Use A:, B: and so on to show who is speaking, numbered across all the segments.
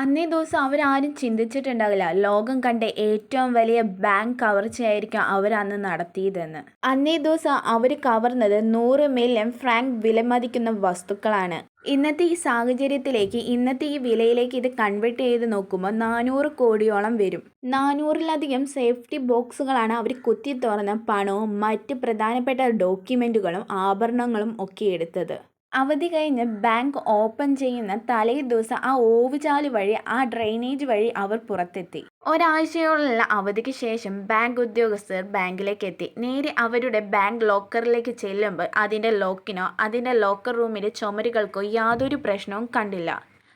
A: അന്നേ ദിവസം അവരാരും ചിന്തിച്ചിട്ടുണ്ടാവില്ല ലോകം കണ്ട ഏറ്റവും വലിയ ബാങ്ക് കവർച്ചയായിരിക്കും അവരന്ന് നടത്തിയതെന്ന്. അന്നേ ദിവസം അവർ കവർന്നത് 100 മില്യൺ ഫ്രാങ്ക് വിലമതിക്കുന്ന വസ്തുക്കളാണ്. ഇന്നത്തെ ഈ സാഹചര്യത്തിലേക്ക്, ഇന്നത്തെ ഈ വിലയിലേക്ക് ഇത് കൺവേർട്ട് ചെയ്ത് നോക്കുമ്പോൾ 400 കോടിയോളം വരും. 400-ലധികം സേഫ്റ്റി ബോക്സുകളാണ് അവർ കുത്തി തുറന്ന് പണവും മറ്റ് പ്രധാനപ്പെട്ട ഡോക്യുമെന്റുകളും ആഭരണങ്ങളും ഒക്കെ എടുത്തത്. അവധി കഴിഞ്ഞ് ബാങ്ക് ഓപ്പൺ ചെയ്യുന്ന തലേ ദിവസം ആ ഓവുചാല് വഴി, ആ ഡ്രെയിനേജ് വഴി അവർ പുറത്തെത്തി. ഒരാഴ്ചയോളമുള്ള അവധിക്ക് ശേഷം ബാങ്ക് ഉദ്യോഗസ്ഥർ ബാങ്കിലേക്ക് എത്തി. നേരെ അവരുടെ ബാങ്ക് ലോക്കറിലേക്ക് ചെല്ലുമ്പോൾ അതിൻ്റെ ലോക്കിനോ അതിൻ്റെ ലോക്കർ റൂമിലെ ചുമരുകൾക്കോ യാതൊരു പ്രശ്നവും കണ്ടില്ല.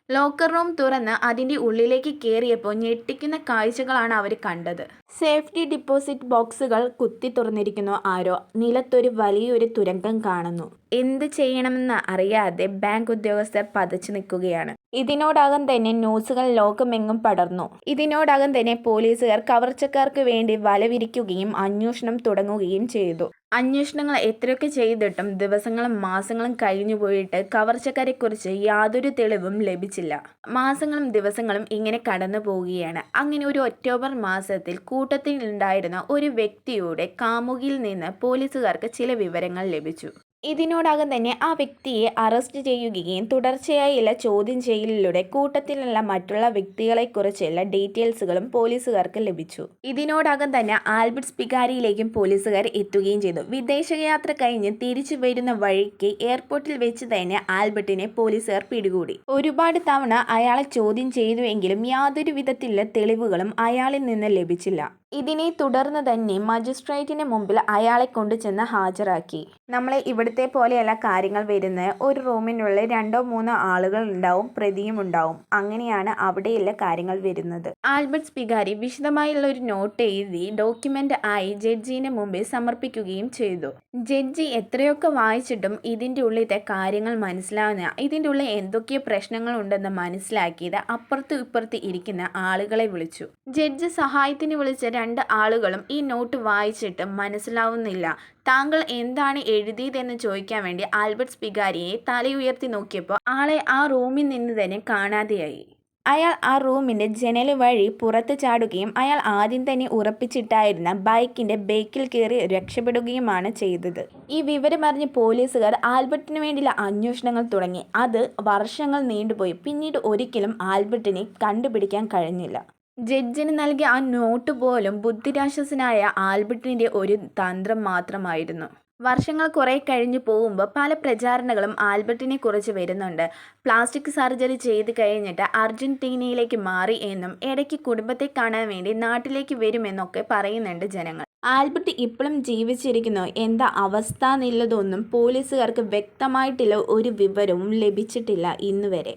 A: ലോക്കർ റൂം തുറന്ന് അതിൻ്റെ ഉള്ളിലേക്ക് കയറിയപ്പോൾ ഞെട്ടിക്കുന്ന കാഴ്ചകളാണ് അവർ കണ്ടത്. സേഫ്റ്റി ഡിപ്പോസിറ്റ് ബോക്സുകൾ കുത്തി തുറന്നിരിക്കുന്നു ആരോ. നിലത്തൊരു വലിയൊരു തുരങ്കം കാണുന്നു. എന്ത് ചെയ്യണമെന്ന് അറിയാതെ ബാങ്ക് ഉദ്യോഗസ്ഥർ പതച്ചു നിൽക്കുകയാണ്. ഇതിനോടകം തന്നെ ന്യൂസുകൾ ലോകമെങ്ങും പടർന്നു. ഇതിനോടകം തന്നെ പോലീസുകാർ കവർച്ചക്കാർക്ക് വേണ്ടി വല വിരിക്കുകയും അന്വേഷണം തുടങ്ങുകയും ചെയ്തു. അന്വേഷണങ്ങൾ എത്രയൊക്കെ ചെയ്തിട്ടും ദിവസങ്ങളും മാസങ്ങളും കഴിഞ്ഞുപോയിട്ട് കവർച്ചക്കാരെക്കുറിച്ച് യാതൊരു തെളിവും ലഭിച്ചില്ല. മാസങ്ങളും ദിവസങ്ങളും ഇങ്ങനെ കടന്നു പോവുകയാണ്. അങ്ങനെ ഒരു ഒക്ടോബർ മാസത്തിൽ കൂട്ടത്തിലുണ്ടായിരുന്ന ഒരു വ്യക്തിയുടെ കാമുകിയിൽ നിന്ന് പോലീസുകാർക്ക് ചില വിവരങ്ങൾ ലഭിച്ചു. ഇതിനോടകം തന്നെ ആ വ്യക്തിയെ അറസ്റ്റ് ചെയ്യുകയും തുടർച്ചയായുള്ള ചോദ്യം ചെയ്യലിലൂടെ കൂട്ടത്തിലുള്ള മറ്റുള്ള വ്യക്തികളെക്കുറിച്ചുള്ള ഡീറ്റെയിൽസുകളും പോലീസുകാർക്ക് ലഭിച്ചു. ഇതിനോടകം തന്നെ ആൽബർട്ട് സ്പിഗാരിയിലേക്കും പോലീസുകാർ എത്തുകയും ചെയ്തു. വിദേശയാത്ര കഴിഞ്ഞ് തിരിച്ചു വരുന്ന വഴിക്ക് എയർപോർട്ടിൽ വെച്ച് തന്നെ ആൽബർട്ടിനെ പോലീസുകാർ പിടികൂടി. ഒരുപാട് തവണ അയാളെ ചോദ്യം ചെയ്തുവെങ്കിലും യാതൊരു വിധത്തിലുള്ള തെളിവുകളും അയാളിൽ നിന്ന് ലഭിച്ചില്ല. ഇതിനെ തുടർന്ന് തന്നെ മജിസ്ട്രേറ്റിന് മുമ്പിൽ അയാളെ കൊണ്ടുചെന്ന് ഹാജരാക്കി. നമ്മളെ ഇവിടുത്തെ പോലെയല്ല കാര്യങ്ങൾ വരുന്നത്. ഒരു റൂമിനുള്ളിൽ 2-3 ആളുകൾ ഉണ്ടാവും, പ്രതിയും ഉണ്ടാവും. അങ്ങനെയാണ് അവിടെയുള്ള കാര്യങ്ങൾ വരുന്നത്. ആൽബർട്ട് സ്പിഗാരി വിശദമായുള്ള ഒരു നോട്ട് എഴുതി ഡോക്യുമെന്റ് ആയി ജഡ്ജിന് മുമ്പിൽ സമർപ്പിക്കുകയും ചെയ്തു. ജഡ്ജി എത്രയൊക്കെ വായിച്ചിട്ടും ഇതിൻ്റെ ഉള്ളിലത്തെ കാര്യങ്ങൾ മനസ്സിലാവുന്ന, ഇതിൻ്റെ ഉള്ളിൽ എന്തൊക്കെ പ്രശ്നങ്ങൾ ഉണ്ടെന്ന് മനസ്സിലാക്കിയത് അപ്പുറത്തും ഇപ്പുറത്ത് ഇരിക്കുന്ന ആളുകളെ വിളിച്ചു. ജഡ്ജി സഹായത്തിന് വിളിച്ച 2 ആളുകളും ഈ നോട്ട് വായിച്ചിട്ട് മനസ്സിലാവുന്നില്ല. താങ്കൾ എന്താണ് എഴുതിയതെന്ന് ചോദിക്കാൻ വേണ്ടി ആൽബർട്ട് സ്പിഗാരിയെ തലയുയർത്തി നോക്കിയപ്പോൾ ആളെ ആ റൂമിൽ നിന്ന് തന്നെ കാണാതെയായി. അയാൾ ആ റൂമിൻ്റെ ജനൽ വഴി പുറത്ത് ചാടുകയും അയാൾ ആദ്യം തന്നെ ഉറപ്പിച്ചിട്ടായിരുന്ന ബൈക്കിൻ്റെ ബേക്കിൽ കയറി രക്ഷപ്പെടുകയുമാണ് ചെയ്തത്. ഈ വിവരമറിഞ്ഞ് പോലീസുകാർ ആൽബർട്ടിന് വേണ്ടിയുള്ള അന്വേഷണങ്ങൾ തുടങ്ങി. അത് വർഷങ്ങൾ നീണ്ടുപോയി. പിന്നീട് ഒരിക്കലും ആൽബർട്ടിനെ കണ്ടുപിടിക്കാൻ കഴിഞ്ഞില്ല. ജഡ്ജിന് നൽകിയ ആ നോട്ട് പോലും ബുദ്ധിരാക്ഷസനായ ആൽബർട്ടിൻ്റെ ഒരു തന്ത്രം മാത്രമായിരുന്നു. വർഷങ്ങൾ കുറെ കഴിഞ്ഞു പോകുമ്പോൾ പല പ്രചാരണങ്ങളും ആൽബർട്ടിനെ കുറിച്ച് വരുന്നുണ്ട്. പ്ലാസ്റ്റിക് സർജറി ചെയ്ത് കഴിഞ്ഞിട്ട് അർജന്റീനയിലേക്ക് മാറി എന്നും ഇടയ്ക്ക് കുടുംബത്തെ കാണാൻ വേണ്ടി നാട്ടിലേക്ക് വരുമെന്നൊക്കെ പറയുന്നുണ്ട് ജനങ്ങൾ. ആൽബർട്ട് ഇപ്പോഴും ജീവിച്ചിരിക്കുന്നോ, എന്താ അവസ്ഥ എന്നുള്ളതൊന്നും പോലീസുകാർക്ക് വ്യക്തമായിട്ടുള്ള ഒരു വിവരവും ലഭിച്ചിട്ടില്ല ഇന്നുവരെ.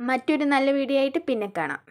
A: മറ്റൊരു നല്ല വീഡിയോ ആയിട്ട് പിന്നെ കാണാം.